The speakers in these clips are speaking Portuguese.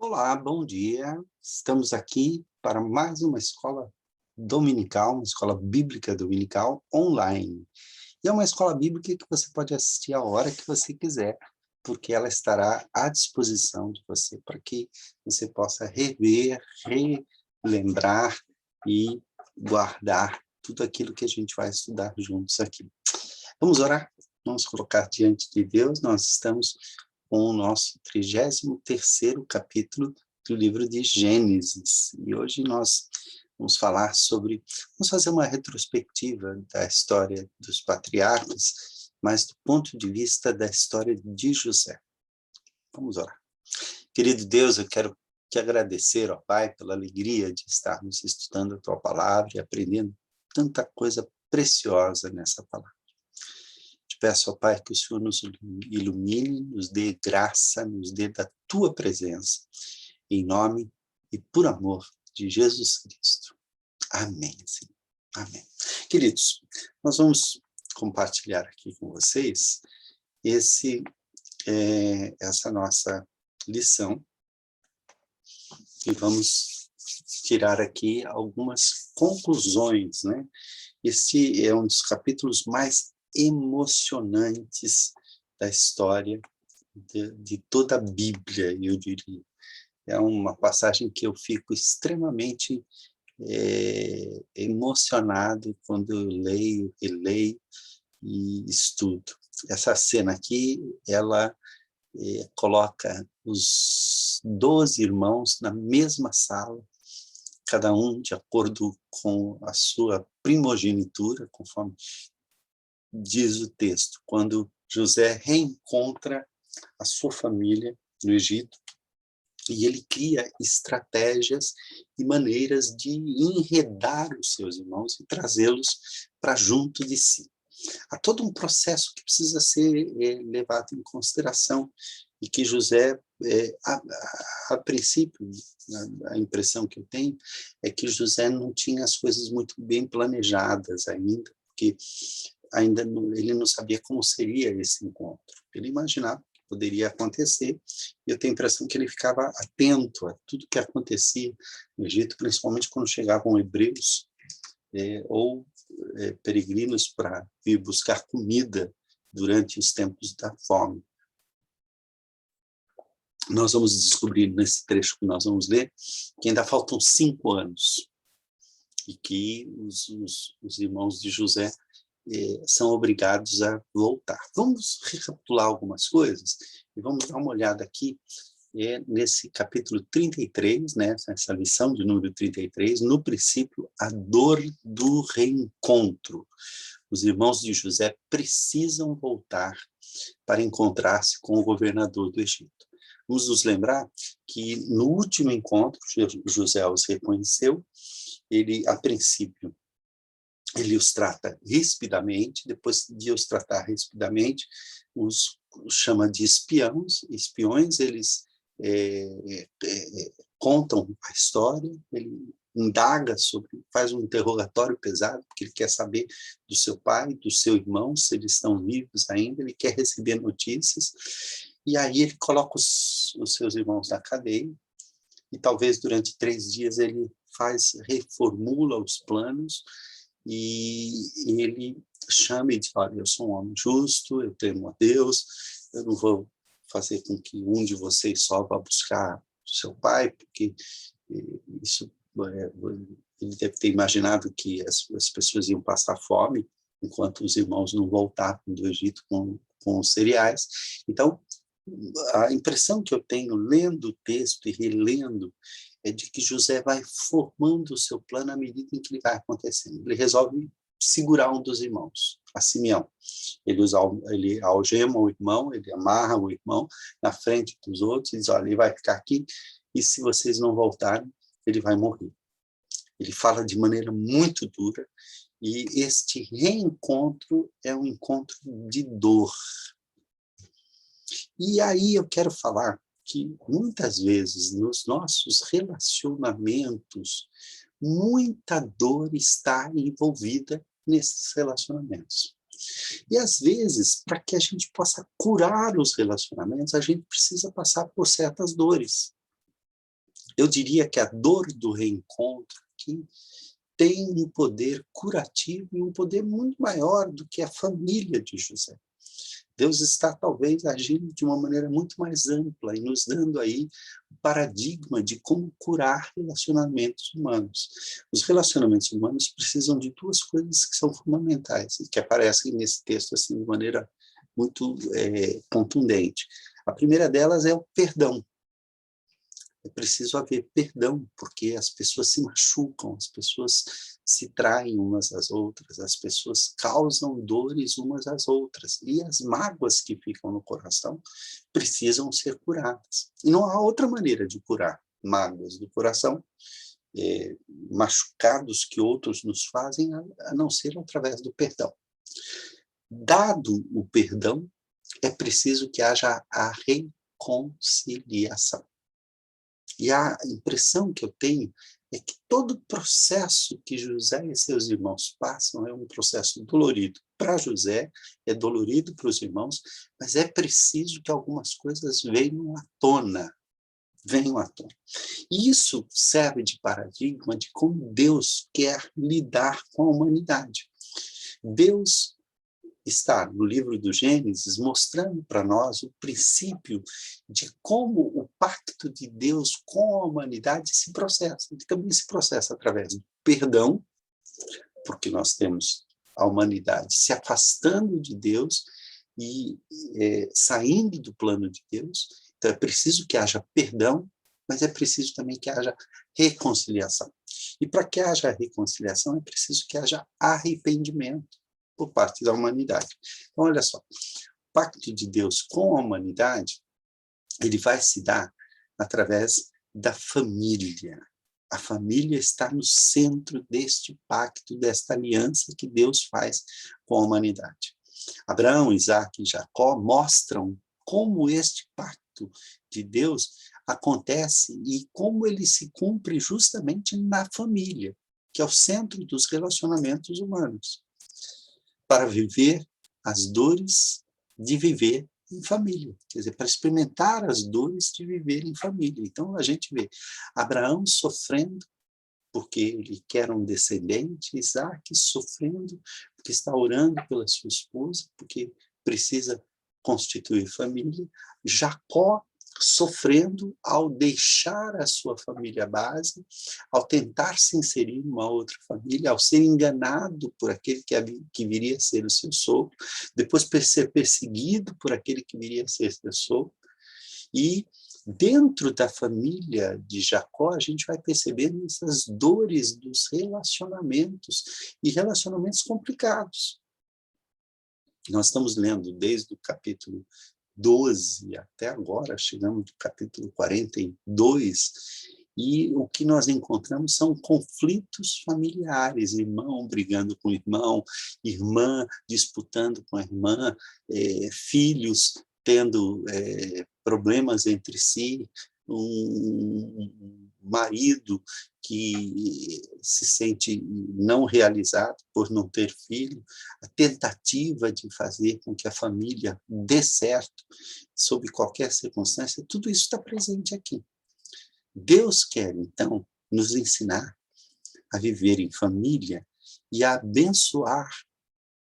Olá, bom dia. Estamos aqui para mais uma escola dominical, uma escola bíblica dominical online. E é uma escola bíblica que você pode assistir a hora que você quiser, porque ela estará à disposição de você para que você possa rever, relembrar e guardar tudo aquilo que a gente vai estudar juntos aqui. Vamos orar? Vamos colocar diante de Deus. Nós estamos com o nosso 33º capítulo do livro de Gênesis. E hoje nós vamos falar vamos fazer uma retrospectiva da história dos patriarcas, mas do ponto de vista da história de José. Vamos orar. Querido Deus, eu quero te agradecer, ó Pai, pela alegria de estarmos estudando a Tua Palavra e aprendendo tanta coisa preciosa nessa palavra. Te peço, ó Pai, que o Senhor nos ilumine, nos dê graça, nos dê da Tua presença, em nome e por amor de Jesus Cristo. Amém, Senhor. Amém. Queridos, nós vamos compartilhar aqui com vocês essa nossa lição e vamos tirar aqui algumas conclusões, né? Esse é um dos capítulos mais emocionantes da história de toda a Bíblia, eu diria. É uma passagem que eu fico extremamente emocionado quando eu leio, releio e estudo. Essa cena aqui, ela coloca os 12 irmãos na mesma sala, cada um de acordo com a sua primogenitura, conforme diz o texto, quando José reencontra a sua família no Egito, e ele cria estratégias e maneiras de enredar os seus irmãos e trazê-los para junto de si. Há todo um processo que precisa ser levado em consideração e que José, a princípio, a impressão que eu tenho é que José não tinha as coisas muito bem planejadas ainda, porque ele não sabia como seria esse encontro. Ele imaginava que poderia acontecer, e eu tenho a impressão que ele ficava atento a tudo que acontecia no Egito, principalmente quando chegavam hebreus ou peregrinos para vir buscar comida durante os tempos da fome. Nós vamos descobrir nesse trecho que nós vamos ler que ainda faltam 5 anos e que os irmãos de José são obrigados a voltar. Vamos recapitular algumas coisas e vamos dar uma olhada aqui nesse capítulo 33, né, essa lição de número 33, no princípio, a dor do reencontro. Os irmãos de José precisam voltar para encontrar-se com o governador do Egito. Vamos nos lembrar que no último encontro, José os reconheceu, ele, a princípio, ele os trata rispidamente, depois de os tratar rispidamente, os chama de espiões, eles contam a história, ele indaga faz um interrogatório pesado, porque ele quer saber do seu pai, do seu irmão, se eles estão vivos ainda, ele quer receber notícias, e aí ele coloca os seus irmãos na cadeia, e talvez durante 3 dias ele reformula os planos, e ele chama e diz, olha, eu sou um homem justo, eu temo a Deus, eu não vou fazer com que um de vocês só vá buscar o seu pai, porque isso, ele deve ter imaginado que as pessoas iam passar fome, enquanto os irmãos não voltavam do Egito com os cereais. Então, a impressão que eu tenho lendo o texto e relendo é de que José vai formando o seu plano à medida em que ele vai acontecendo. Ele resolve segurar um dos irmãos, a Simeão. Ele algema o irmão, ele amarra o irmão na frente dos outros e diz, olha, ele vai ficar aqui e se vocês não voltarem, ele vai morrer. Ele fala de maneira muito dura e este reencontro é um encontro de dor. E aí eu quero falar que muitas vezes nos nossos relacionamentos, muita dor está envolvida nesses relacionamentos. E às vezes, para que a gente possa curar os relacionamentos, a gente precisa passar por certas dores. Eu diria que a dor do reencontro aqui tem um poder curativo e um poder muito maior do que a família de José. Deus está, talvez, agindo de uma maneira muito mais ampla e nos dando aí um paradigma de como curar relacionamentos humanos. Os relacionamentos humanos precisam de duas coisas que são fundamentais, que aparecem nesse texto assim, de maneira muito contundente. A primeira delas é o perdão. É preciso haver perdão, porque as pessoas se machucam, as pessoas se traem umas às outras, as pessoas causam dores umas às outras, e as mágoas que ficam no coração precisam ser curadas. E não há outra maneira de curar mágoas do coração, machucados que outros nos fazem, a não ser através do perdão. Dado o perdão, é preciso que haja a reconciliação. E a impressão que eu tenho é que todo o processo que José e seus irmãos passam é um processo dolorido para José, é dolorido para os irmãos, mas é preciso que algumas coisas venham à tona. E isso serve de paradigma de como Deus quer lidar com a humanidade. Deus está no livro do Gênesis mostrando para nós o princípio de como o pacto de Deus com a humanidade se processa. Ele também se processa através do perdão, porque nós temos a humanidade se afastando de Deus e saindo do plano de Deus. Então é preciso que haja perdão, mas é preciso também que haja reconciliação. E para que haja reconciliação, é preciso que haja arrependimento por parte da humanidade. Então, olha só, o pacto de Deus com a humanidade, ele vai se dar através da família. A família está no centro deste pacto, desta aliança que Deus faz com a humanidade. Abraão, Isaac e Jacó mostram como este pacto de Deus acontece e como ele se cumpre justamente na família, que é o centro dos relacionamentos humanos, para viver as dores de viver em família, quer dizer, para experimentar as dores de viver em família. Então, a gente vê Abraão sofrendo porque ele quer um descendente, Isaac sofrendo porque está orando pela sua esposa, porque precisa constituir família, Jacó sofrendo ao deixar a sua família base, ao tentar se inserir numa outra família, ao ser enganado por aquele que viria a ser o seu sogro, depois ser perseguido por aquele que viria a ser seu sogro, e dentro da família de Jacó, a gente vai percebendo essas dores dos relacionamentos, e relacionamentos complicados. Nós estamos lendo desde o capítulo 12 até agora, chegamos no capítulo 42, e o que nós encontramos são conflitos familiares, irmão brigando com irmão, irmã disputando com a irmã, filhos tendo problemas entre si, um marido que se sente não realizado por não ter filho, a tentativa de fazer com que a família dê certo, sob qualquer circunstância, tudo isso está presente aqui. Deus quer, então, nos ensinar a viver em família e a abençoar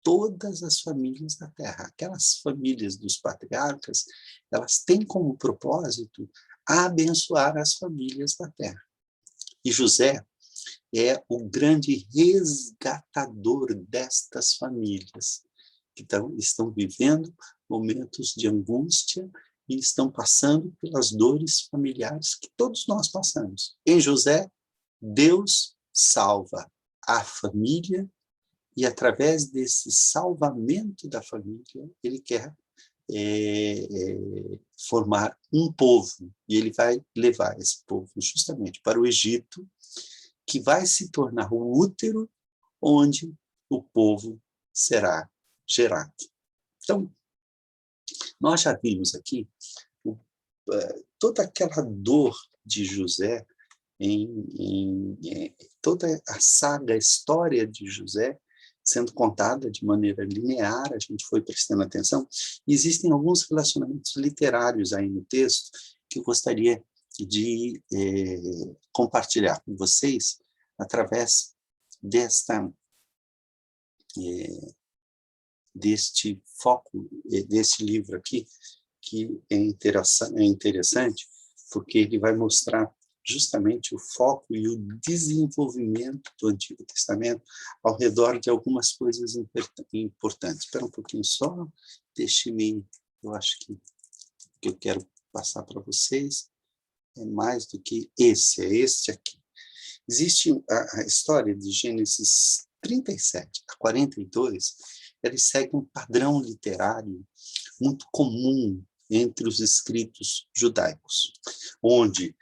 todas as famílias da Terra. Aquelas famílias dos patriarcas, elas têm como propósito abençoar as famílias da Terra. E José é o grande resgatador destas famílias, que estão vivendo momentos de angústia e estão passando pelas dores familiares que todos nós passamos. Em José, Deus salva a família e, através desse salvamento da família, ele quer formar um povo. E ele vai levar esse povo justamente para o Egito, que vai se tornar o útero onde o povo será gerado. Então, nós já vimos aqui toda aquela dor de José, em toda a saga, a história de José, sendo contada de maneira linear, a gente foi prestando atenção. E existem alguns relacionamentos literários aí no texto que eu gostaria de compartilhar com vocês através deste foco, desse livro aqui, que é interessante, porque ele vai mostrar justamente o foco e o desenvolvimento do Antigo Testamento ao redor de algumas coisas importantes. Espera um pouquinho só, deixe-me, eu acho que o que eu quero passar para vocês é mais do que esse, é este aqui. Existe a história de Gênesis 37 a 42, ele segue um padrão literário muito comum entre os escritos judaicos, onde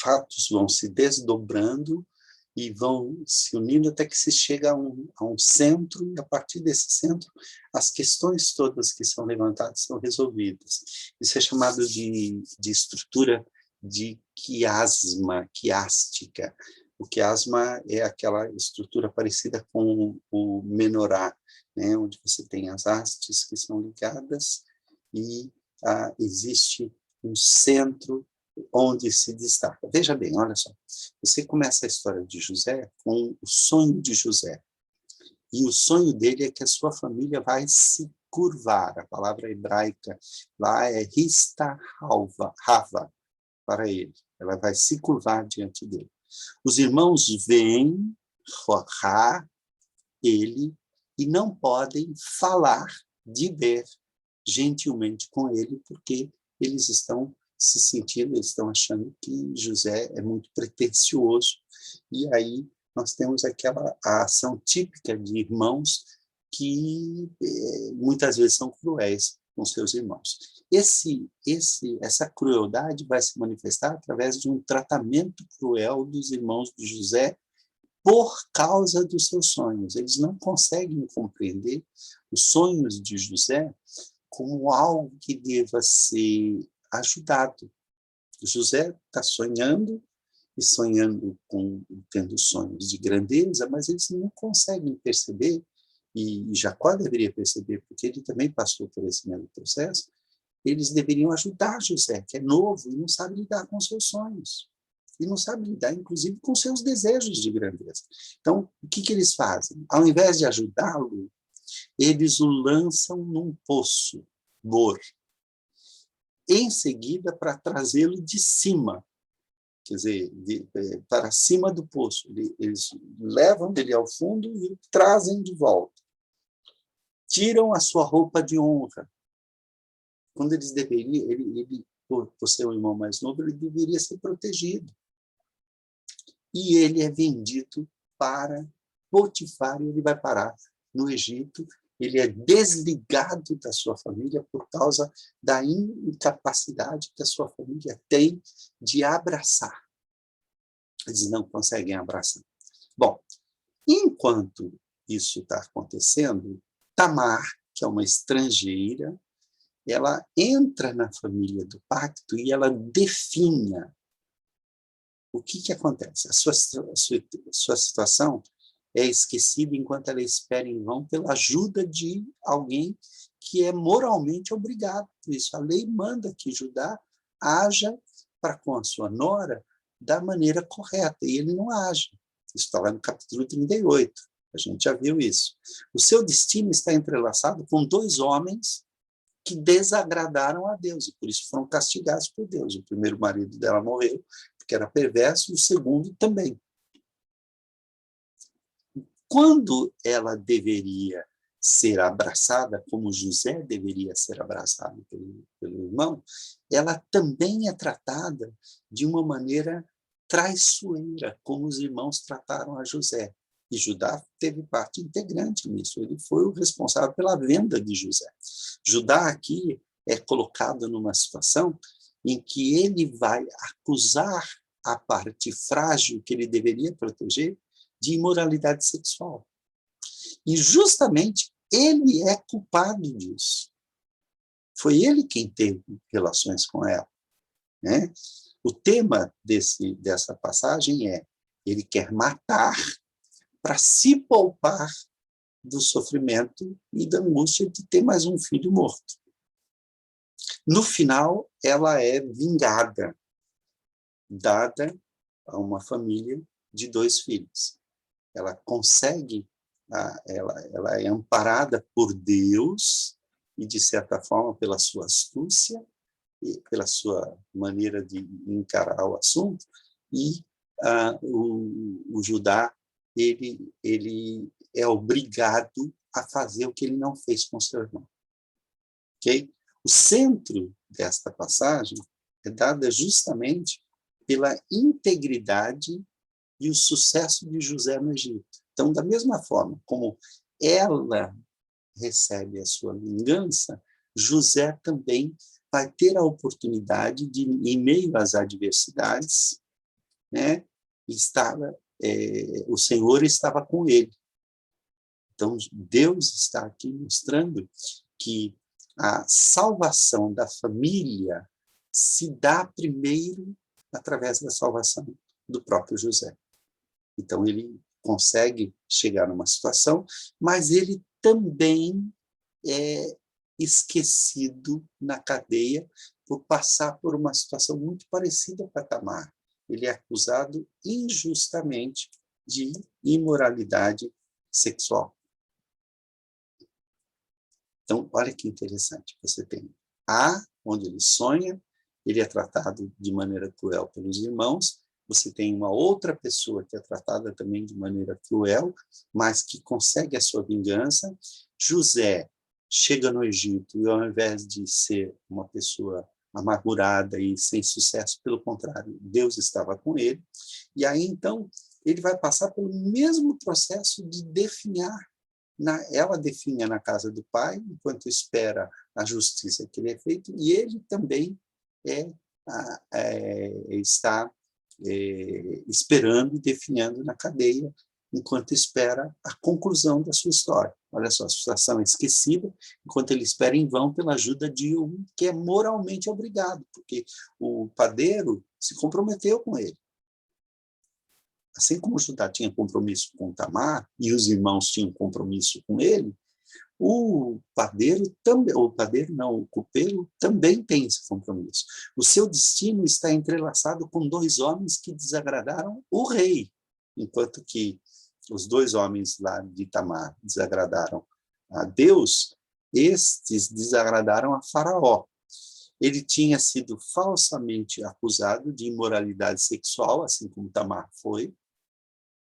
fatos vão se desdobrando e vão se unindo até que se chega a um centro, e a partir desse centro, as questões todas que são levantadas são resolvidas. Isso é chamado de estrutura de quiástica. O quiasma é aquela estrutura parecida com o menorá, né, onde você tem as hastes que são ligadas e existe um centro onde se destaca. Veja bem, olha só, você começa a história de José com o sonho de José, e o sonho dele é que a sua família vai se curvar, a palavra hebraica lá é hava, para ele, ela vai se curvar diante dele. Os irmãos veem ele e não podem falar de ver gentilmente com ele, porque eles estão se sentindo, eles estão achando que José é muito pretensioso, e aí nós temos aquela ação típica de irmãos que muitas vezes são cruéis com seus irmãos. Essa crueldade vai se manifestar através de um tratamento cruel dos irmãos de José por causa dos seus sonhos. Eles não conseguem compreender os sonhos de José como algo que deva ser ajudado. José está sonhando, e sonhando tendo sonhos de grandeza, mas eles não conseguem perceber, e Jacó deveria perceber, porque ele também passou por esse mesmo processo, eles deveriam ajudar José, que é novo e não sabe lidar com seus sonhos. E não sabe lidar, inclusive, com seus desejos de grandeza. Então, o que eles fazem? Ao invés de ajudá-lo, eles o lançam num poço, em seguida para trazê-lo de cima, quer dizer, para cima do poço. Eles levam ele ao fundo e o trazem de volta. Tiram a sua roupa de honra. Quando eles deveriam, ele por ser o irmão mais novo, ele deveria ser protegido. E ele é vendido para Potifar, e ele vai parar no Egito. Ele é desligado da sua família por causa da incapacidade que a sua família tem de abraçar. Eles não conseguem abraçar. Bom, enquanto isso está acontecendo, Tamar, que é uma estrangeira, ela entra na família do pacto e ela definha o que acontece. A sua situação é esquecida enquanto ela espera em vão pela ajuda de alguém que é moralmente obrigado por isso. A lei manda que Judá haja para com a sua nora da maneira correta, e ele não age. Isso está lá no capítulo 38, a gente já viu isso. O seu destino está entrelaçado com dois homens que desagradaram a Deus, e por isso foram castigados por Deus. O primeiro marido dela morreu, porque era perverso, e o segundo também. Quando ela deveria ser abraçada, como José deveria ser abraçado pelo irmão, ela também é tratada de uma maneira traiçoeira, como os irmãos trataram a José. E Judá teve parte integrante nisso, ele foi o responsável pela venda de José. Judá aqui é colocado numa situação em que ele vai acusar a parte frágil que ele deveria proteger de imoralidade sexual. E justamente ele é culpado disso. Foi ele quem teve relações com ela, né? O tema dessa passagem é: ele quer matar para se poupar do sofrimento e da angústia de ter mais um filho morto. No final, ela é vingada, dada a uma família de 2 filhos. Ela consegue, ela é amparada por Deus e, de certa forma, pela sua astúcia e pela sua maneira de encarar o assunto, e o Judá, ele é obrigado a fazer o que ele não fez com seu irmão. Okay? O centro desta passagem é dada justamente pela integridade e o sucesso de José no Egito. Então, da mesma forma como ela recebe a sua vingança, José também vai ter a oportunidade de, em meio às adversidades, né, o Senhor estava com ele. Então, Deus está aqui mostrando que a salvação da família se dá primeiro através da salvação do próprio José. Então, ele consegue chegar numa situação, mas ele também é esquecido na cadeia por passar por uma situação muito parecida com a Tamar. Ele é acusado injustamente de imoralidade sexual. Então, olha que interessante. Você tem onde ele sonha, ele é tratado de maneira cruel pelos irmãos. Você tem uma outra pessoa que é tratada também de maneira cruel, mas que consegue a sua vingança. José chega no Egito e, ao invés de ser uma pessoa amargurada e sem sucesso, pelo contrário, Deus estava com ele. E aí, então, ele vai passar pelo mesmo processo de definhar. Ela definha na casa do pai, enquanto espera a justiça que lhe é feita, e ele também está esperando e definhando na cadeia, enquanto espera a conclusão da sua história. Olha só, a situação é esquecida, enquanto ele espera em vão pela ajuda de um que é moralmente obrigado, porque o padeiro se comprometeu com ele. Assim como Judá tinha compromisso com Tamar, e os irmãos tinham compromisso com ele, o copeiro também tem esse compromisso. O seu destino está entrelaçado com 2 homens que desagradaram o rei, enquanto que os 2 homens lá de Tamar desagradaram a Deus, estes desagradaram a Faraó. Ele tinha sido falsamente acusado de imoralidade sexual, assim como Tamar foi,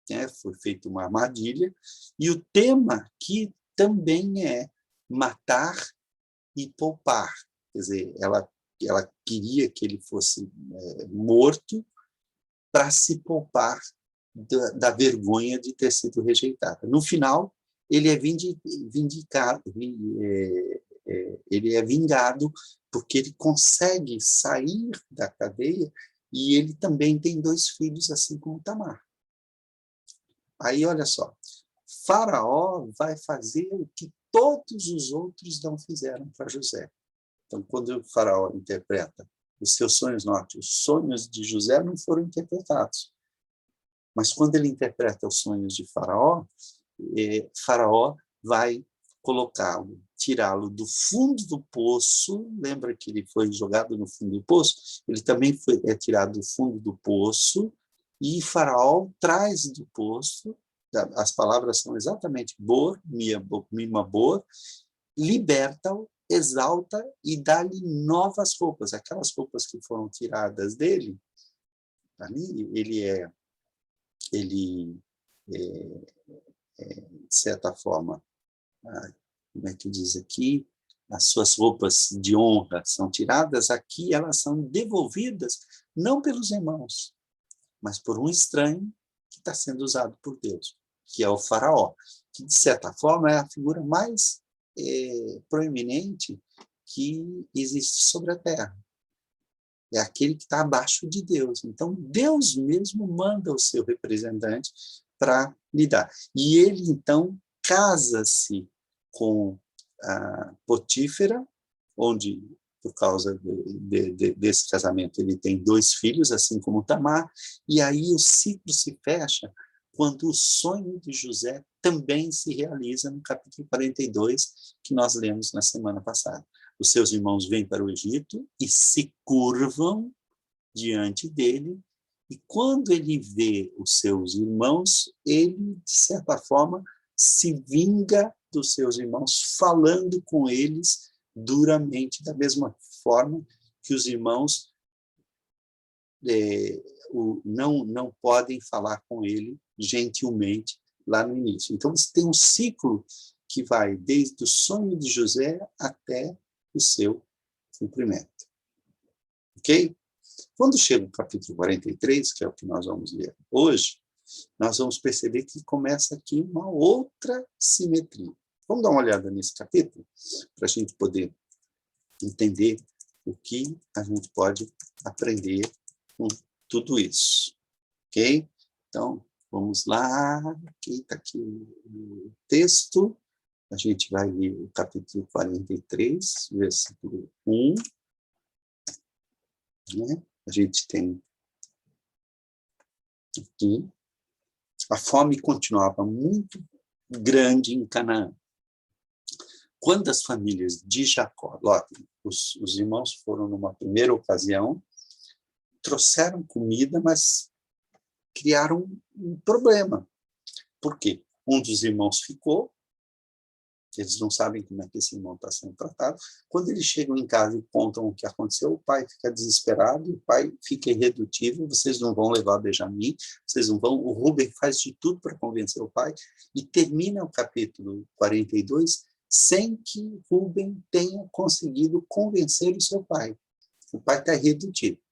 né? Foi feita uma armadilha, e o tema aqui também é matar e poupar. Quer dizer, ela queria que ele fosse morto para se poupar da vergonha de ter sido rejeitado. No final, ele é vindicado, ele é vingado porque ele consegue sair da cadeia, e ele também tem 2 filhos, assim como Tamar. Aí, olha só, Faraó vai fazer o que todos os outros não fizeram para José. Então, quando o Faraó interpreta os seus sonhos, note, os sonhos de José não foram interpretados. Mas quando ele interpreta os sonhos de Faraó, Faraó vai colocá-lo, tirá-lo do fundo do poço. Lembra que ele foi jogado no fundo do poço? Ele também é tirado do fundo do poço, e Faraó traz do poço, as palavras são exatamente bor, mima bor, liberta-o, exalta e dá-lhe novas roupas. Aquelas roupas que foram tiradas dele, ali, ele de certa forma, como é que diz aqui, as suas roupas de honra são tiradas, aqui elas são devolvidas, não pelos irmãos, mas por um estranho que está sendo usado por Deus, que é o Faraó, que, de certa forma, é a figura mais proeminente que existe sobre a Terra. É aquele que está abaixo de Deus. Então, Deus mesmo manda o seu representante para lidar. E ele, então, casa-se com a Potífera, onde, por causa desse casamento, ele tem 2 filhos, assim como Tamar, e aí o ciclo se fecha quando o sonho de José também se realiza no capítulo 42, que nós lemos na semana passada. Os seus irmãos vêm para o Egito e se curvam diante dele, e quando ele vê os seus irmãos, ele, de certa forma, se vinga dos seus irmãos, falando com eles duramente, da mesma forma que os irmãos não podem falar com ele gentilmente lá no início. Então, você tem um ciclo que vai desde o sonho de José até o seu cumprimento. Ok? Quando chega o capítulo 43, que é o que nós vamos ler hoje, nós vamos perceber que começa aqui uma outra simetria. Vamos dar uma olhada nesse capítulo, para a gente poder entender o que a gente pode aprender com tudo isso. Ok? Então, vamos lá. Está aqui o texto. A gente vai ler o capítulo 43, versículo 1. Né? A gente tem aqui. A fome continuava muito grande em Canaã. Quando as famílias de Jacó, os irmãos foram numa primeira ocasião, trouxeram comida, mas criaram um problema. Por quê? Um dos irmãos ficou, eles não sabem como é que esse irmão está sendo tratado. Quando eles chegam em casa e contam o que aconteceu, o pai fica desesperado, o pai fica irredutível, vocês não vão levar Benjamim, vocês não vão... O Rúben faz de tudo para convencer o pai, e termina o capítulo 42 sem que Rúben tenha conseguido convencer o seu pai. O pai está irredutível.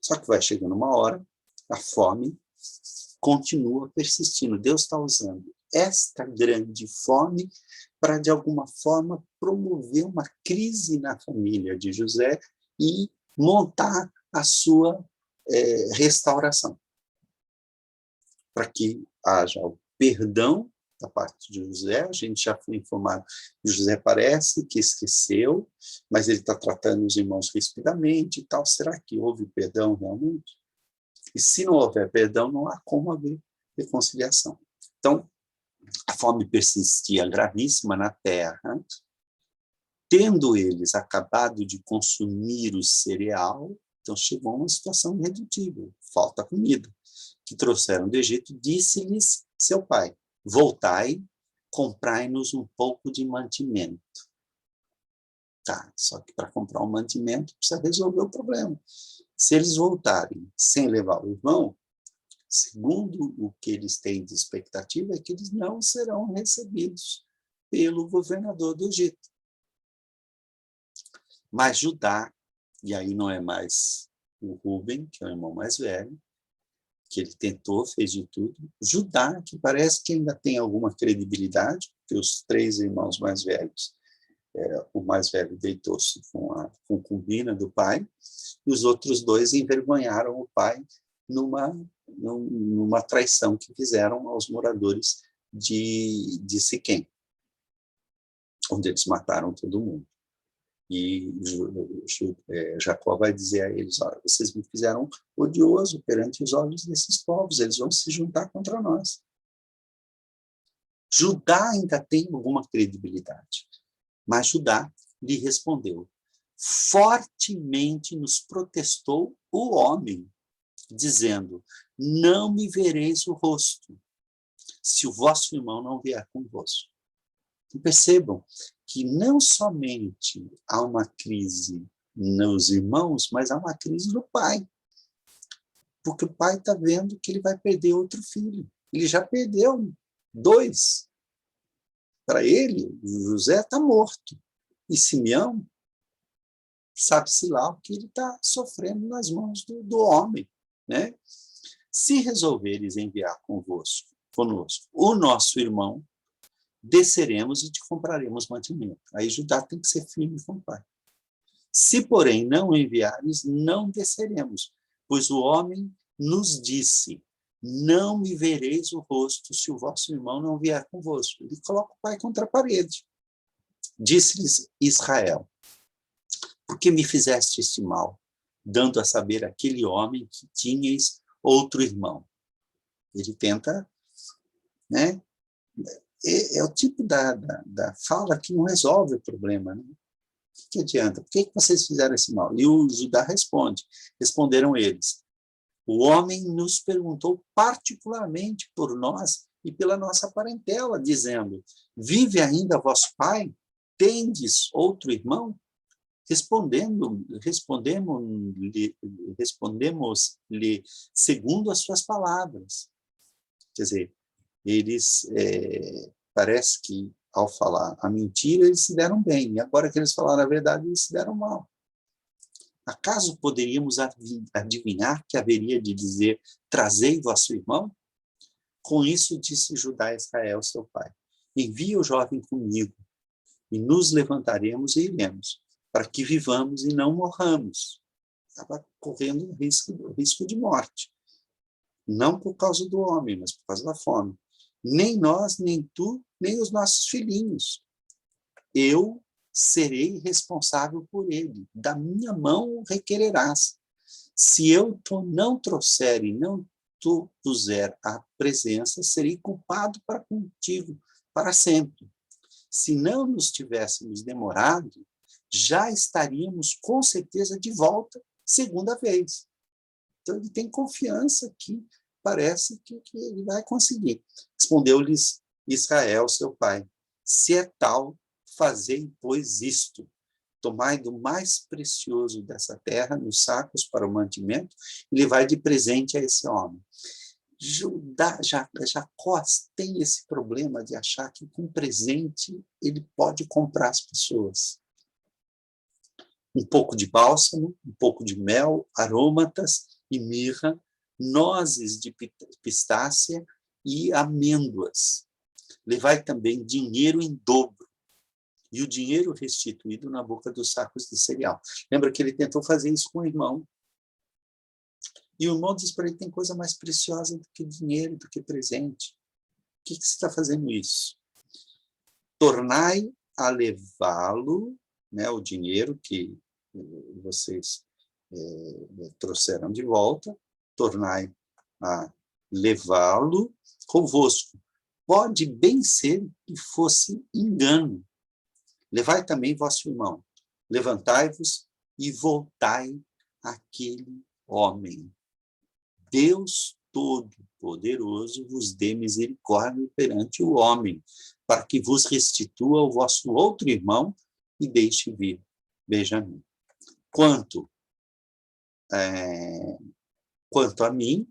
Só que vai chegando uma hora, a fome continua persistindo. Deus está usando esta grande fome para, de alguma forma, promover uma crise na família de José e montar a sua restauração. Para que haja o perdão da parte de José. A gente já foi informado que José parece que esqueceu, mas ele está tratando os irmãos rispidamente e tal. Será que houve perdão realmente? E se não houver perdão, não há como haver reconciliação. Então, a fome persistia gravíssima na terra. Tendo eles acabado de consumir o cereal, então chegou a uma situação irredutível, falta comida, que trouxeram do Egito, disse-lhes seu pai: voltai, comprai-nos um pouco de mantimento. Tá, só que para comprar um mantimento precisa resolver o problema. Se eles voltarem sem levar o irmão, segundo o que eles têm de expectativa, é que eles não serão recebidos pelo governador do Egito. Mas Judá, e aí não é mais o Rúben, que é o irmão mais velho, que ele tentou, fez de tudo. Judá, que parece que ainda tem alguma credibilidade, porque os três irmãos mais velhos, o mais velho deitou-se com a concubina do pai, e os outros dois envergonharam o pai numa traição que fizeram aos moradores de Siquém, onde eles mataram todo mundo. E Jacó vai dizer a eles: olha, vocês me fizeram odioso perante os olhos desses povos, eles vão se juntar contra nós. Judá ainda tem alguma credibilidade, mas Judá lhe respondeu: fortemente nos protestou o homem, dizendo: não me vereis o rosto, se o vosso irmão não vier convosco. E percebam que não somente há uma crise nos irmãos, mas há uma crise no pai. Porque o pai está vendo que ele vai perder outro filho. Ele já perdeu 2. Para ele, José está morto. E Simeão, sabe-se lá o que ele está sofrendo nas mãos do homem. Né? Se resolveres enviar conosco o nosso irmão, desceremos e te compraremos mantimento. Aí Judá tem que ser firme com o pai. Se, porém, não enviares, não desceremos, pois o homem nos disse: não me vereis o rosto se o vosso irmão não vier convosco. Ele coloca o pai contra a parede. Disse-lhes Israel: por que me fizeste este mal, dando a saber aquele homem que tinhas outro irmão? Ele tenta, né? É o tipo da fala que não resolve o problema. Né? Que adianta? Por que vocês fizeram esse mal? E o Judá responderam eles, o homem nos perguntou particularmente por nós e pela nossa parentela, dizendo, vive ainda vosso pai? Tendes outro irmão? Respondemos-lhe segundo as suas palavras. Quer dizer, eles, parece que ao falar a mentira, eles se deram bem, e agora que eles falaram a verdade, eles se deram mal. Acaso poderíamos adivinhar que haveria de dizer, trazei vosso irmão? Com isso disse Judá a Israel, seu pai, envia o jovem comigo, e nos levantaremos e iremos, para que vivamos e não morramos. Estava correndo risco de morte. Não por causa do homem, mas por causa da fome. Nem nós, nem tu, nem os nossos filhinhos. Eu serei responsável por ele. Da minha mão o requererás. Se eu não trouxer e não tu puser à presença, serei culpado para contigo para sempre. Se não nos tivéssemos demorado, já estaríamos com certeza de volta segunda vez. Então ele tem confiança que parece que ele vai conseguir. Respondeu-lhes Israel, seu pai, se é tal, fazei, pois, isto. Tomai do mais precioso dessa terra, nos sacos para o mantimento, e levai de presente a esse homem. Jacó tem esse problema de achar que com presente ele pode comprar as pessoas. Um pouco de bálsamo, um pouco de mel, aromatas e mirra, nozes de pistácia e amêndoas. Levai também dinheiro em dobro, e o dinheiro restituído na boca dos sacos de cereal. Lembra que ele tentou fazer isso com o irmão. E o irmão diz para ele, tem coisa mais preciosa do que dinheiro, do que presente. Por que você está fazendo isso? Tornai a levá-lo, né, o dinheiro que vocês trouxeram de volta, tornai a levá-lo convosco. Pode bem ser que fosse engano. Levai também vosso irmão, levantai-vos e voltai àquele homem. Deus Todo-Poderoso vos dê misericórdia perante o homem, para que vos restitua o vosso outro irmão e deixe vir Benjamim. Quanto a mim,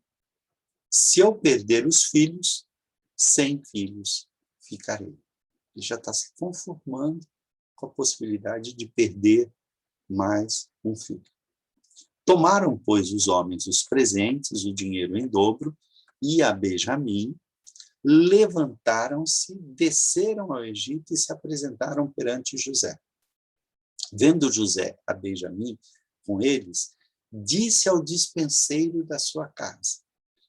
se eu perder os filhos, 100 filhos ficarei. Ele já está se conformando com a possibilidade de perder mais um filho. Tomaram, pois, os homens os presentes, o dinheiro em dobro, e a Benjamim, levantaram-se, desceram ao Egito e se apresentaram perante José. Vendo José a Benjamim com eles, disse ao despenseiro da sua casa,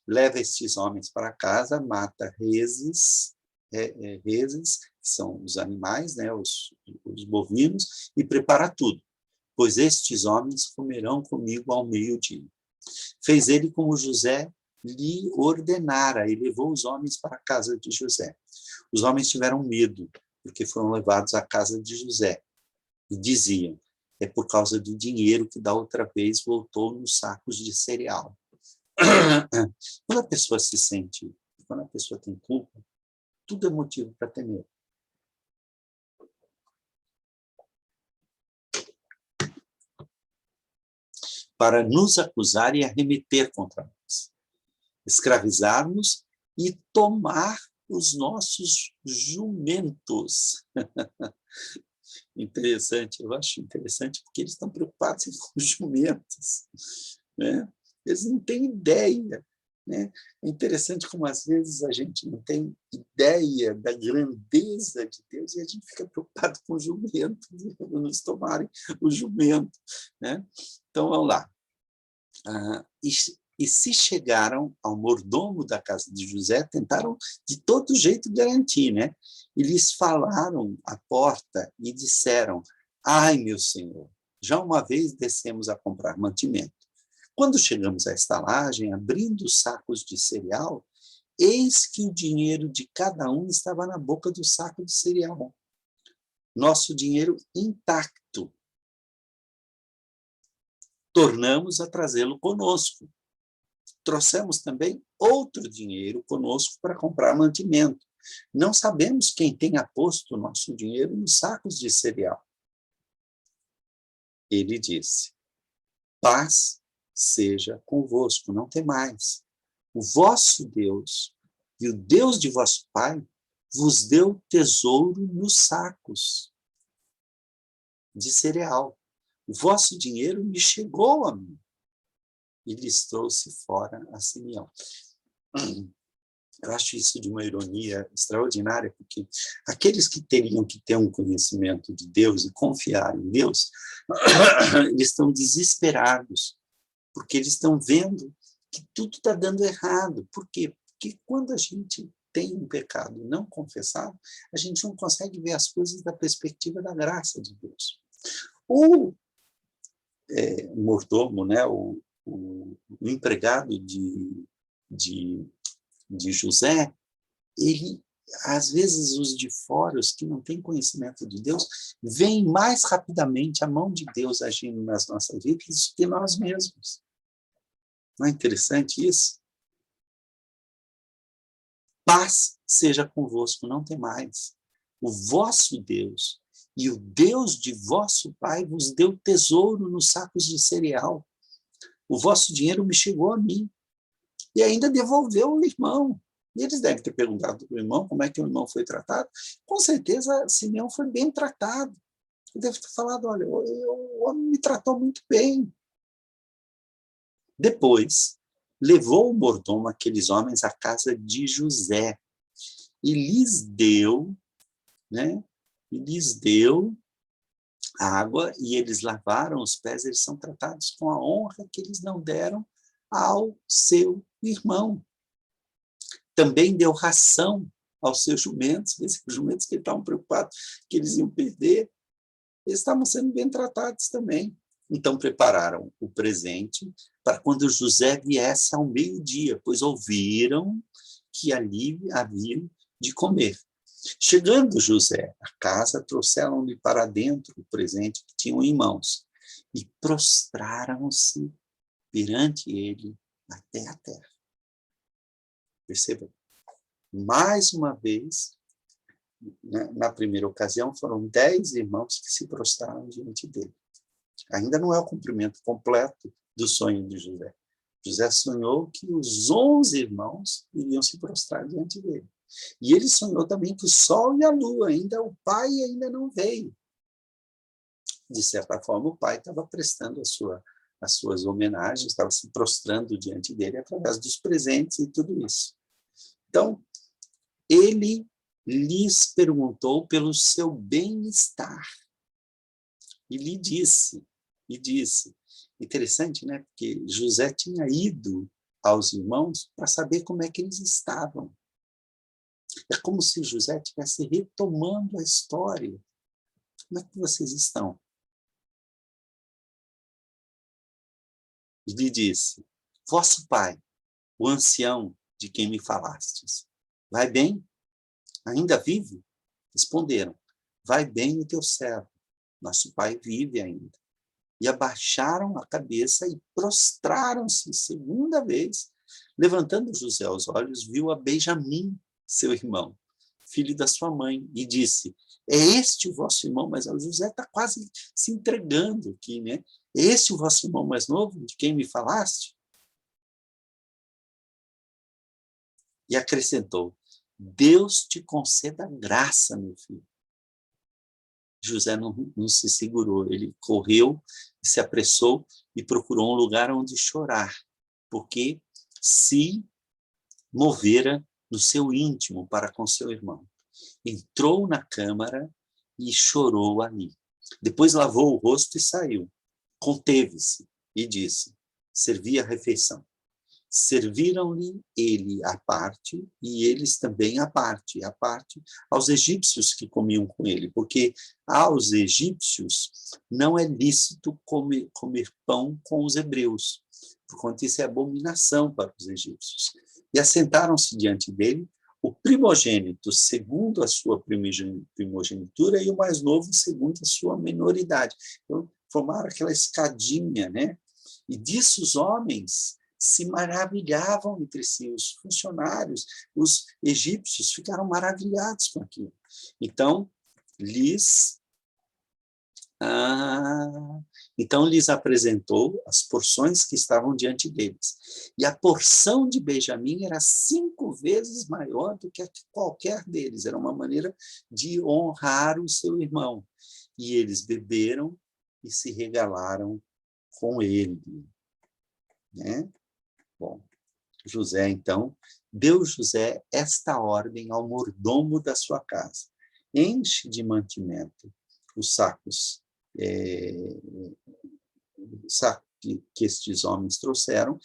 leva estes homens para casa, mata reses, que são os animais, né, os bovinos, e prepara tudo, pois estes homens comerão comigo ao meio-dia. Fez ele como José lhe ordenara e levou os homens para a casa de José. Os homens tiveram medo, porque foram levados à casa de José, e diziam, é por causa do dinheiro que da outra vez voltou nos sacos de cereal. Quando a pessoa se sente, quando a pessoa tem culpa, tudo é motivo para temer. Para nos acusar e arremeter contra nós, escravizar-nos e tomar os nossos jumentos. Interessante, eu acho interessante, porque eles estão preocupados com os jumentos, né? Eles não têm ideia, né? É interessante como às vezes a gente não tem ideia da grandeza de Deus e a gente fica preocupado com o jumento, nos tomarem o jumento, né? Então, vamos lá. E se chegaram ao mordomo da casa de José, tentaram de todo jeito garantir, né? E lhes falaram à porta e disseram, ai, meu senhor, já uma vez descemos a comprar mantimento. Quando chegamos à estalagem, abrindo os sacos de cereal, eis que o dinheiro de cada um estava na boca do saco de cereal. Nosso dinheiro intacto, tornamos a trazê-lo conosco. Trouxemos também outro dinheiro conosco para comprar mantimento. Não sabemos quem tenha posto o nosso dinheiro nos sacos de cereal. Ele disse: paz seja convosco, não temais. O vosso Deus e o Deus de vosso Pai vos deu tesouro nos sacos de cereal. O vosso dinheiro me chegou a mim. E lhes trouxe fora a Simeão. Eu acho isso de uma ironia extraordinária, porque aqueles que teriam que ter um conhecimento de Deus e confiar em Deus, eles estão desesperados, porque eles estão vendo que tudo está dando errado. Por quê? Porque quando a gente tem um pecado não confessado, a gente não consegue ver as coisas da perspectiva da graça de Deus. O mordomo, né, o empregado de José, ele, às vezes, os de fora, os que não têm conhecimento de Deus, veem mais rapidamente a mão de Deus agindo nas nossas vidas do que nós mesmos. Não é interessante isso? Paz seja convosco, não temais. O vosso Deus e o Deus de vosso Pai vos deu tesouro nos sacos de cereal. O vosso dinheiro me chegou a mim. E ainda devolveu o irmão. E eles devem ter perguntado para o irmão como é que o irmão foi tratado. Com certeza, Simeão foi bem tratado. Ele deve ter falado: olha, o homem me tratou muito bem. Depois, levou o mordomo aqueles homens à casa de José e lhes deu, né? E lhes deu água e eles lavaram os pés. Eles são tratados com a honra que eles não deram ao seu irmão. Também deu ração aos seus jumentos, esses jumentos que estavam preocupados que eles iam perder, eles estavam sendo bem tratados também. Então prepararam o presente para quando José viesse ao meio-dia, pois ouviram que ali haviam de comer. Chegando José à casa, trouxeram-lhe para dentro o presente que tinham em mãos e prostraram-se perante ele até a terra. Percebam, mais uma vez, na primeira ocasião, foram 10 irmãos que se prostraram diante dele. Ainda não é o cumprimento completo do sonho de José. José sonhou que os 11 irmãos iriam se prostrar diante dele. E ele sonhou também que o sol e a lua, o pai ainda não veio. De certa forma, o pai estava prestando as suas homenagens, estava se prostrando diante dele através dos presentes e tudo isso. Então, ele lhes perguntou pelo seu bem-estar. E lhe disse, interessante, né? Porque José tinha ido aos irmãos para saber como é que eles estavam. É como se José estivesse retomando a história. Como é que vocês estão? E lhe disse: vosso pai, o ancião de quem me falastes, vai bem? Ainda vive? Responderam: vai bem o teu servo, nosso pai vive ainda. E abaixaram a cabeça e prostraram-se segunda vez. Levantando José os olhos, viu a Benjamim, seu irmão, filho da sua mãe, e disse: é este o vosso irmão? Mas o José está quase se entregando aqui, né? É este o vosso irmão mais novo, de quem me falaste? E acrescentou: Deus te conceda graça, meu filho. José não se segurou, ele correu, se apressou e procurou um lugar onde chorar, porque se movera no seu íntimo para com seu irmão. Entrou na câmara e chorou ali. Depois lavou o rosto e saiu. Conteve-se e disse: servi a refeição. Serviram-lhe ele à parte e eles também à parte aos egípcios que comiam com ele, porque aos egípcios não é lícito comer pão com os hebreus, porquanto isso é abominação para os egípcios. E assentaram-se diante dele o primogênito segundo a sua primogenitura e o mais novo segundo a sua menoridade. Então, formaram aquela escadinha, né? E disso os homens se maravilhavam entre si, os funcionários, os egípcios ficaram maravilhados com aquilo. Então, lhes apresentou as porções que estavam diante deles. E a porção de Benjamim era 5 vezes maior do que a de qualquer deles. Era uma maneira de honrar o seu irmão. E eles beberam e se regalaram com ele, né? Bom, José, então, deu José esta ordem ao mordomo da sua casa: enche de mantimento os sacos, saco que estes homens trouxeram,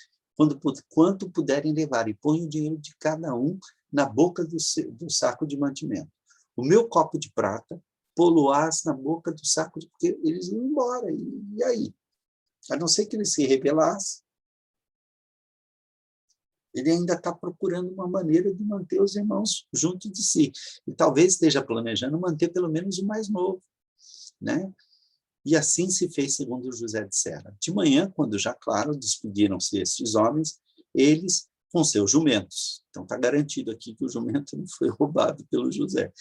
quanto puderem levar, e põe o dinheiro de cada um na boca do saco de mantimento. O meu copo de prata, pô-lo-ás na boca do saco, porque eles iam embora, e aí? A não ser que ele se rebelasse, ele ainda está procurando uma maneira de manter os irmãos junto de si. E talvez esteja planejando manter pelo menos o mais novo, né? E assim se fez segundo José dissera. De manhã, quando já claro, despediram-se estes homens, eles com seus jumentos. Então está garantido aqui que o jumento não foi roubado pelo José.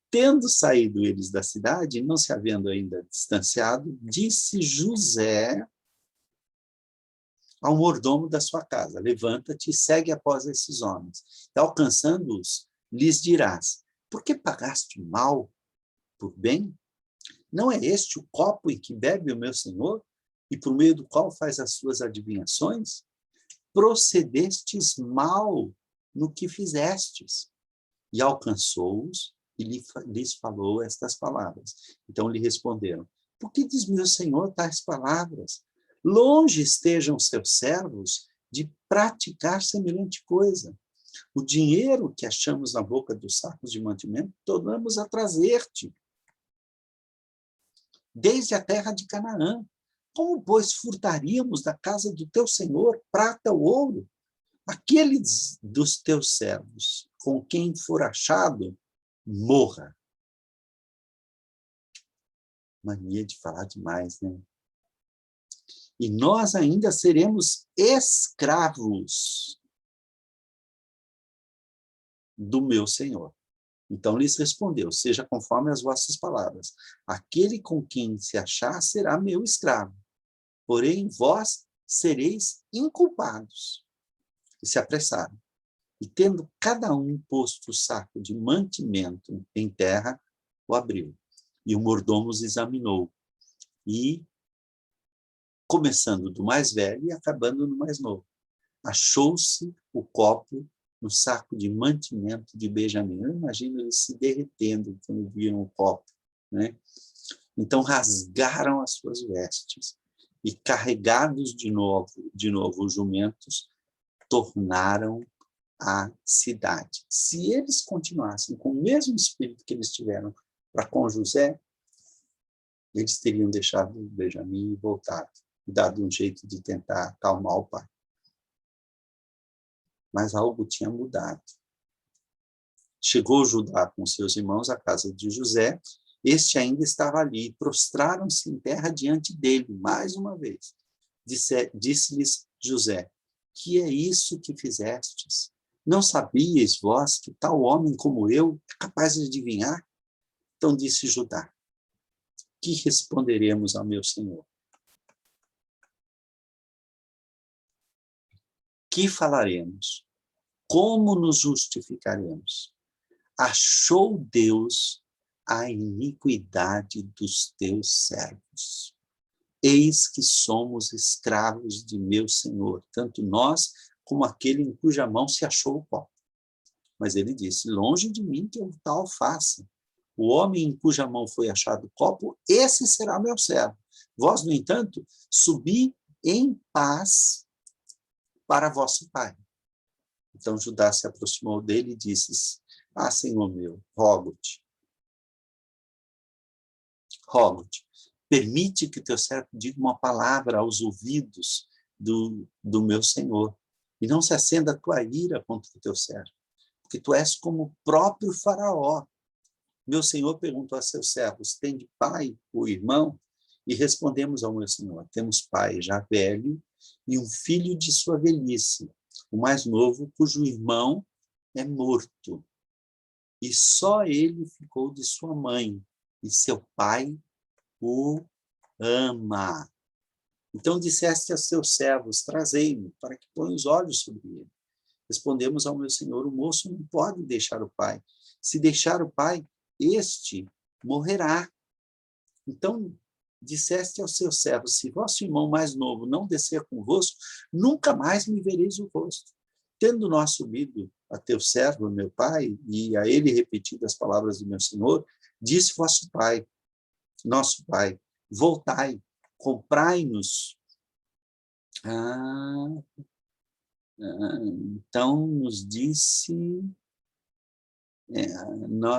Tendo saído eles da cidade, não se havendo ainda distanciado, disse José ao mordomo da sua casa: levanta-te e segue após esses homens. E alcançando-os, lhes dirás: por que pagaste mal por bem? Não é este o copo em que bebe o meu senhor, e por meio do qual faz as suas adivinhações? Procedestes mal no que fizestes. E alcançou-os e lhes falou estas palavras. Então lhe responderam: por que diz meu senhor tais palavras? Longe estejam seus servos de praticar semelhante coisa. O dinheiro que achamos na boca dos sacos de mantimento, tornamos a trazer-te, desde a terra de Canaã. Como, pois, furtaríamos da casa do teu senhor prata ou ouro? Aqueles dos teus servos com quem for achado, morra. Mania de falar demais, né? E nós ainda seremos escravos do meu senhor. Então lhes respondeu: seja conforme as vossas palavras. Aquele com quem se achar será meu escravo. Porém, vós sereis inculpados. E se apressaram. E tendo cada um posto o saco de mantimento em terra, o abriu. E o mordomo os examinou. E, começando do mais velho e acabando no mais novo, achou-se o copo no saco de mantimento de Benjamim. Eu imagino eles se derretendo quando viram o copo, né? Então rasgaram as suas vestes e, carregados de novo os jumentos, tornaram à cidade. Se eles continuassem com o mesmo espírito que eles tiveram para com José, eles teriam deixado Benjamim e voltado, e dado um jeito de tentar acalmar o pai. Mas algo tinha mudado. Chegou Judá com seus irmãos à casa de José, este ainda estava ali, prostraram-se em terra diante dele, mais uma vez. Disse-lhes José: que é isso que fizestes? Não sabíeis vós que tal homem como eu é capaz de adivinhar? Então disse Judá: que responderemos ao meu senhor? Que falaremos? Como nos justificaremos? Achou Deus a iniquidade dos teus servos. Eis que somos escravos de meu senhor, tanto nós como aquele em cuja mão se achou o copo. Mas ele disse: longe de mim que eu tal faça. O homem em cuja mão foi achado o copo, esse será meu servo. Vós, no entanto, subi em paz para vosso pai. Então Judá se aproximou dele e disse: ah, senhor meu, rogo-te, permite que o teu servo diga uma palavra aos ouvidos do meu senhor, e não se acenda a tua ira contra o teu servo, porque tu és como o próprio faraó. Meu senhor perguntou a seus servos: tem de pai o irmão? E respondemos ao meu Senhor, temos pai já velho e um filho de sua velhice, o mais novo, cujo irmão é morto. E só ele ficou de sua mãe, e seu pai o ama. Então disseste a seus servos, trazei-mo, para que ponha os olhos sobre ele. Respondemos ao meu senhor, o moço não pode deixar o pai. Se deixar o pai, este morrerá. Então disseste aos seus servos, se vosso irmão mais novo não descer convosco, nunca mais me vereis o rosto. Tendo nós subido a teu servo, meu pai, e a ele repetido as palavras do meu senhor, disse vosso pai, nosso pai, voltai, comprai-nos. Então nos disse,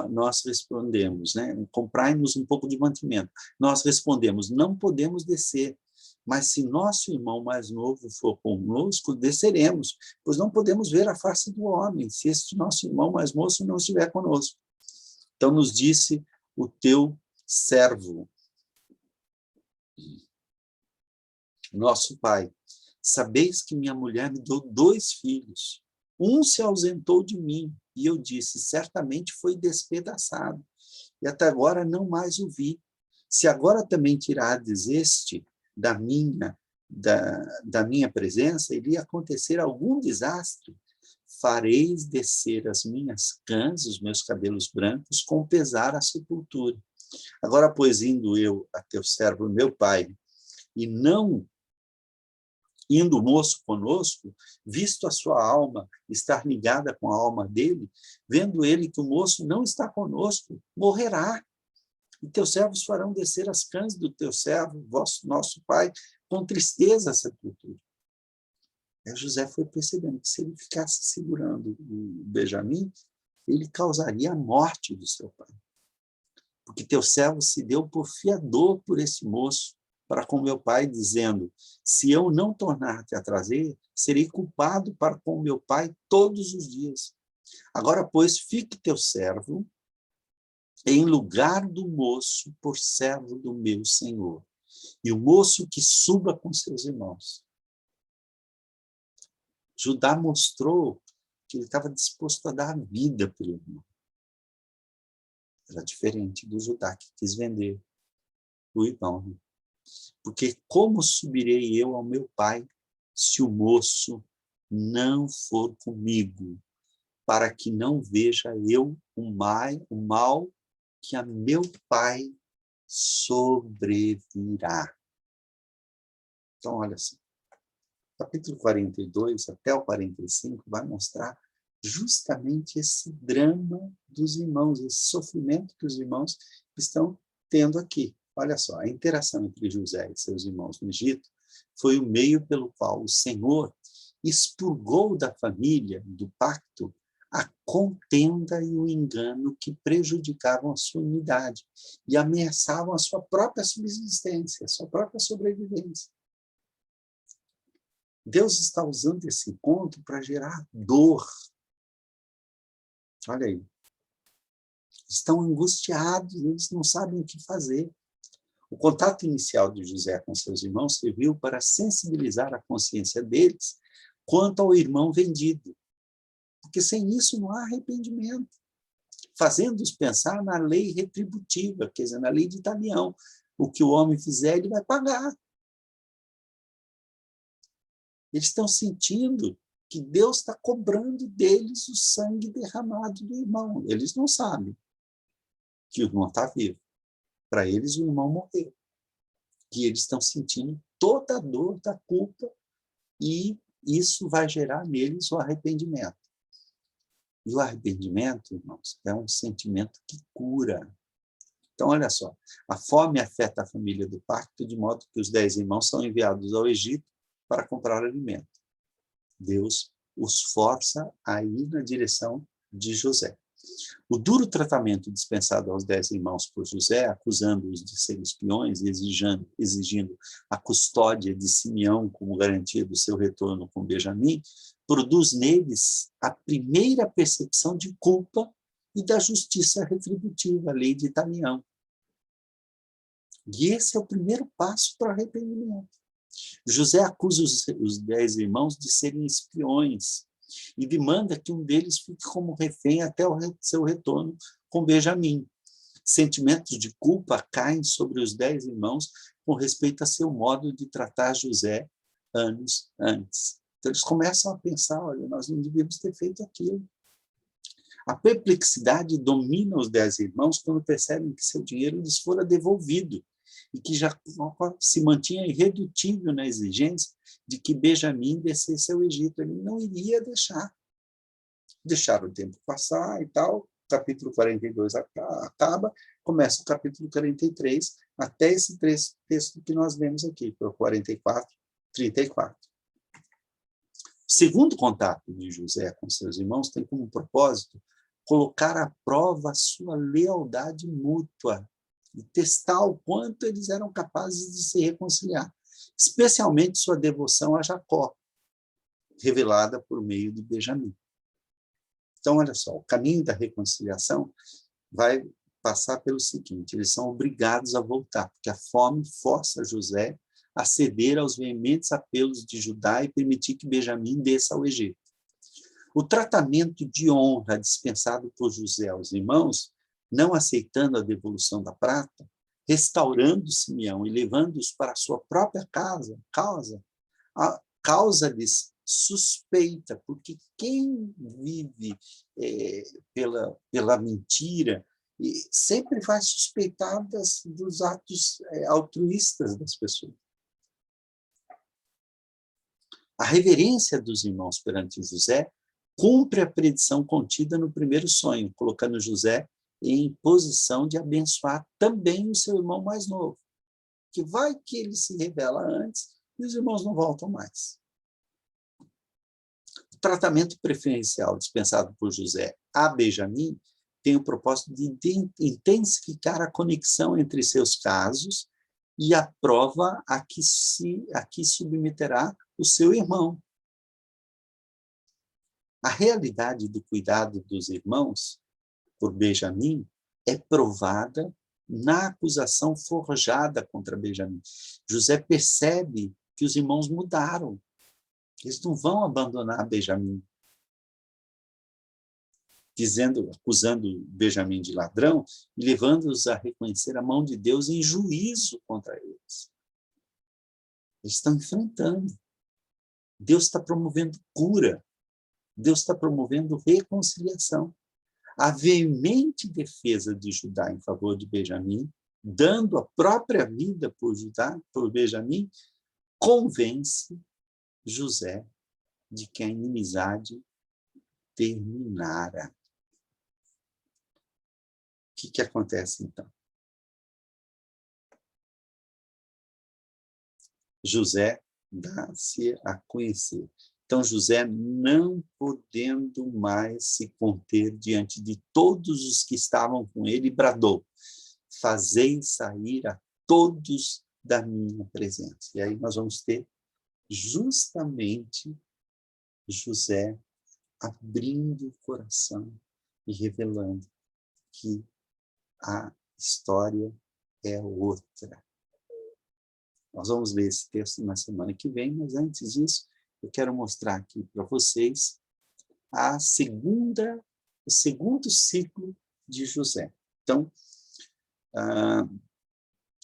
nós respondemos, né? Comprai-nos um pouco de mantimento. Nós respondemos, não podemos descer, mas se nosso irmão mais novo for conosco, desceremos, pois não podemos ver a face do homem, se este nosso irmão mais moço não estiver conosco. Então nos disse o teu servo, nosso pai, sabeis que minha mulher me deu 2 filhos. Um se ausentou de mim, e eu disse, certamente foi despedaçado, e até agora não mais o vi. Se agora também tirardes este da minha presença, iria acontecer algum desastre. Fareis descer as minhas cãs, os meus cabelos brancos, com pesar à sepultura. Agora, pois, indo eu a teu servo, meu pai, e não indo o moço conosco, visto a sua alma estar ligada com a alma dele, vendo ele que o moço não está conosco, morrerá. E teus servos farão descer as cãs do teu servo, nosso pai, com tristeza à sepultura. E José foi percebendo que se ele ficasse segurando o Benjamim, ele causaria a morte do seu pai. Porque teu servo se deu por fiador por esse moço, para com meu pai, dizendo, se eu não tornar-te a trazer, serei culpado para com meu pai todos os dias. Agora, pois, fique teu servo em lugar do moço por servo do meu senhor. E o moço que suba com seus irmãos. Judá mostrou que ele estava disposto a dar a vida pelo irmão. Era diferente do Judá que quis vender o irmão. Porque como subirei eu ao meu pai se o moço não for comigo, para que não veja eu o mal que a meu pai sobrevirá. Então, olha só. Capítulo 42 até o 45 vai mostrar justamente esse drama dos irmãos, esse sofrimento que os irmãos estão tendo aqui. Olha só, a interação entre José e seus irmãos no Egito foi o meio pelo qual o Senhor expurgou da família, do pacto, a contenda e o engano que prejudicavam a sua unidade e ameaçavam a sua própria subsistência, a sua própria sobrevivência. Deus está usando esse encontro para gerar dor. Olha aí. Estão angustiados, eles não sabem o que fazer. O contato inicial de José com seus irmãos serviu para sensibilizar a consciência deles quanto ao irmão vendido. Porque sem isso não há arrependimento. Fazendo-os pensar na lei retributiva, quer dizer, na lei de talião. O que o homem fizer, ele vai pagar. Eles estão sentindo que Deus está cobrando deles o sangue derramado do irmão. Eles não sabem que o irmão está vivo. Para eles, o irmão morreu. E eles estão sentindo toda a dor da culpa e isso vai gerar neles o arrependimento. E o arrependimento, irmãos, é um sentimento que cura. Então, olha só, a fome afeta a família do pacto, de modo que os 10 irmãos são enviados ao Egito para comprar alimento. Deus os força a ir na direção de José. O duro tratamento dispensado aos 10 irmãos por José, acusando-os de serem espiões e exigindo a custódia de Simeão como garantia do seu retorno com Benjamim, produz neles a primeira percepção de culpa e da justiça retributiva, a lei de Talião. E esse é o primeiro passo para o arrependimento. José acusa os 10 irmãos de serem espiões e demanda que um deles fique como refém até o seu retorno com Benjamim. Sentimentos de culpa caem sobre os 10 irmãos com respeito a seu modo de tratar José anos antes. Então, eles começam a pensar, olha, nós não devíamos ter feito aquilo. A perplexidade domina os 10 irmãos quando percebem que seu dinheiro lhes fora devolvido e que Jacó se mantinha irredutível na exigência de que Benjamim descesse ao Egito. Ele não iria deixar. Deixaram o tempo passar e tal. Capítulo 42 acaba, começa o capítulo 43, até esse texto que nós vemos aqui, para o 44, 34. O segundo contato de José com seus irmãos tem como propósito colocar à prova a sua lealdade mútua e testar o quanto eles eram capazes de se reconciliar, especialmente sua devoção a Jacó, revelada por meio de Benjamim. Então, olha só, o caminho da reconciliação vai passar pelo seguinte: eles são obrigados a voltar, porque a fome força José a ceder aos veementes apelos de Judá e permitir que Benjamim desça ao Egito. O tratamento de honra dispensado por José aos irmãos, não aceitando a devolução da prata, restaurando Simeão e levando-os para a sua própria causa-lhes suspeita, porque quem vive pela mentira sempre vai suspeitar dos atos altruístas das pessoas. A reverência dos irmãos perante José cumpre a predição contida no primeiro sonho, colocando José em posição de abençoar também o seu irmão mais novo, que vai que ele se revela antes e os irmãos não voltam mais. O tratamento preferencial dispensado por José a Benjamim tem o propósito de intensificar a conexão entre seus casos e a prova a que submeterá o seu irmão. A realidade do cuidado dos irmãos por Benjamim é provada na acusação forjada contra Benjamim. José percebe que os irmãos mudaram. Eles não vão abandonar Benjamim, acusando Benjamim de ladrão e levando-os a reconhecer a mão de Deus em juízo contra eles. Eles estão enfrentando. Deus está promovendo cura. Deus está promovendo reconciliação. A veemente defesa de Judá em favor de Benjamim, dando a própria vida por Benjamim, convence José de que a inimizade terminara. O que acontece, então? José dá-se a conhecer. Então, José, não podendo mais se conter diante de todos os que estavam com ele, bradou: fazei sair a todos da minha presença. E aí nós vamos ter justamente José abrindo o coração e revelando que a história é outra. Nós vamos ler esse texto na semana que vem, mas antes disso, eu quero mostrar aqui para vocês o segundo ciclo de José. Então,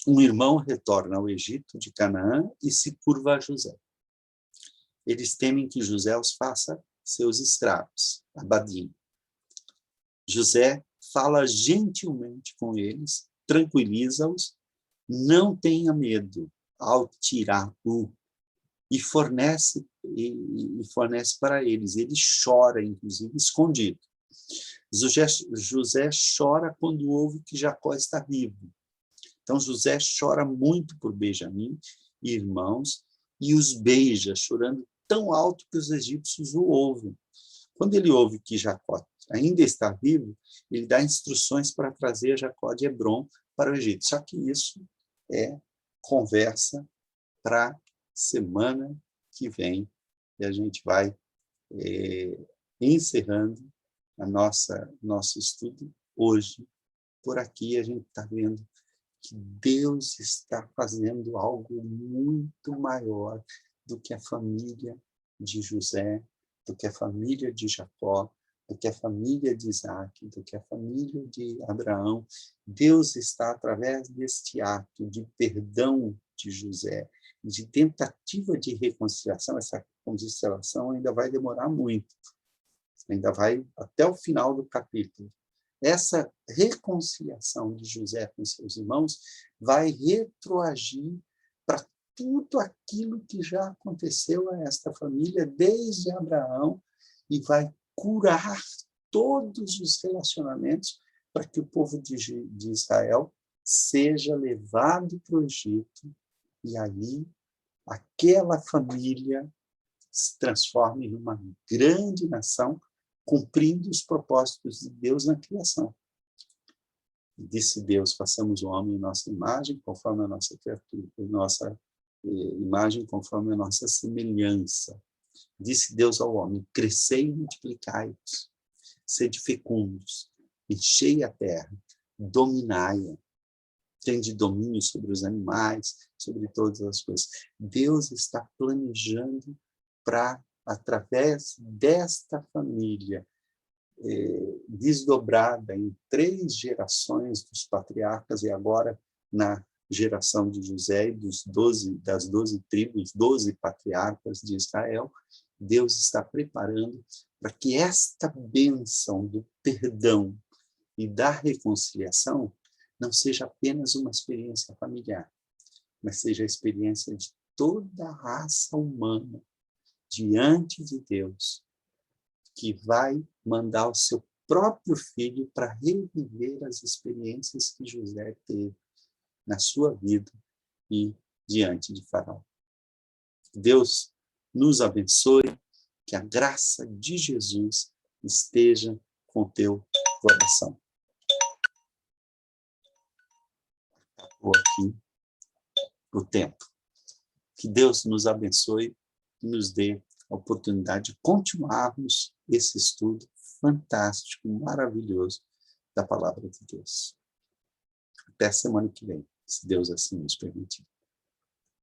um irmão retorna ao Egito de Canaã e se curva a José. Eles temem que José os faça seus escravos, abadim. José fala gentilmente com eles, tranquiliza-os, não tenha medo ao tirá-lo, e fornece para eles. Ele chora, inclusive, escondido. José chora quando ouve que Jacó está vivo. Então, José chora muito por Benjamim e irmãos e os beija, chorando tão alto que os egípcios o ouvem. Quando ele ouve que Jacó ainda está vivo, ele dá instruções para trazer Jacó de Hebrom para o Egito. Só que isso é conversa para semana que vem, e a gente vai encerrando nosso estudo hoje. Por aqui a gente está vendo que Deus está fazendo algo muito maior do que a família de José, do que a família de Jacó, do que a família de Isaac, do que a família de Abraão. Deus está, através deste ato de perdão de José, de tentativa de reconciliação. Essa reconciliação ainda vai demorar muito, ainda vai até o final do capítulo. Essa reconciliação de José com seus irmãos vai retroagir para tudo aquilo que já aconteceu a esta família desde Abraão e vai curar todos os relacionamentos para que o povo de Israel seja levado para o Egito e aí aquela família se transforme em uma grande nação, cumprindo os propósitos de Deus na criação. Disse Deus, façamos o homem em nossa imagem, conforme a nossa criatura, nossa imagem, conforme a nossa semelhança. Disse Deus ao homem, crescei e multiplicai-vos, sede fecundos, enchei a terra, dominai-a, tende domínio sobre os animais, sobre todas as coisas. Deus está planejando para, através desta família, desdobrada em 3 gerações dos patriarcas, e agora na geração de José e das 12 tribos, 12 patriarcas de Israel, Deus está preparando para que esta bênção do perdão e da reconciliação não seja apenas uma experiência familiar, mas seja a experiência de toda a raça humana diante de Deus, que vai mandar o seu próprio filho para reviver as experiências que José teve na sua vida e diante de Faraó. Deus nos abençoe, que a graça de Jesus esteja com o teu coração. Acabou aqui o tempo. Que Deus nos abençoe e nos dê a oportunidade de continuarmos esse estudo fantástico, maravilhoso da Palavra de Deus. Até a semana que vem, se Deus assim nos permitir.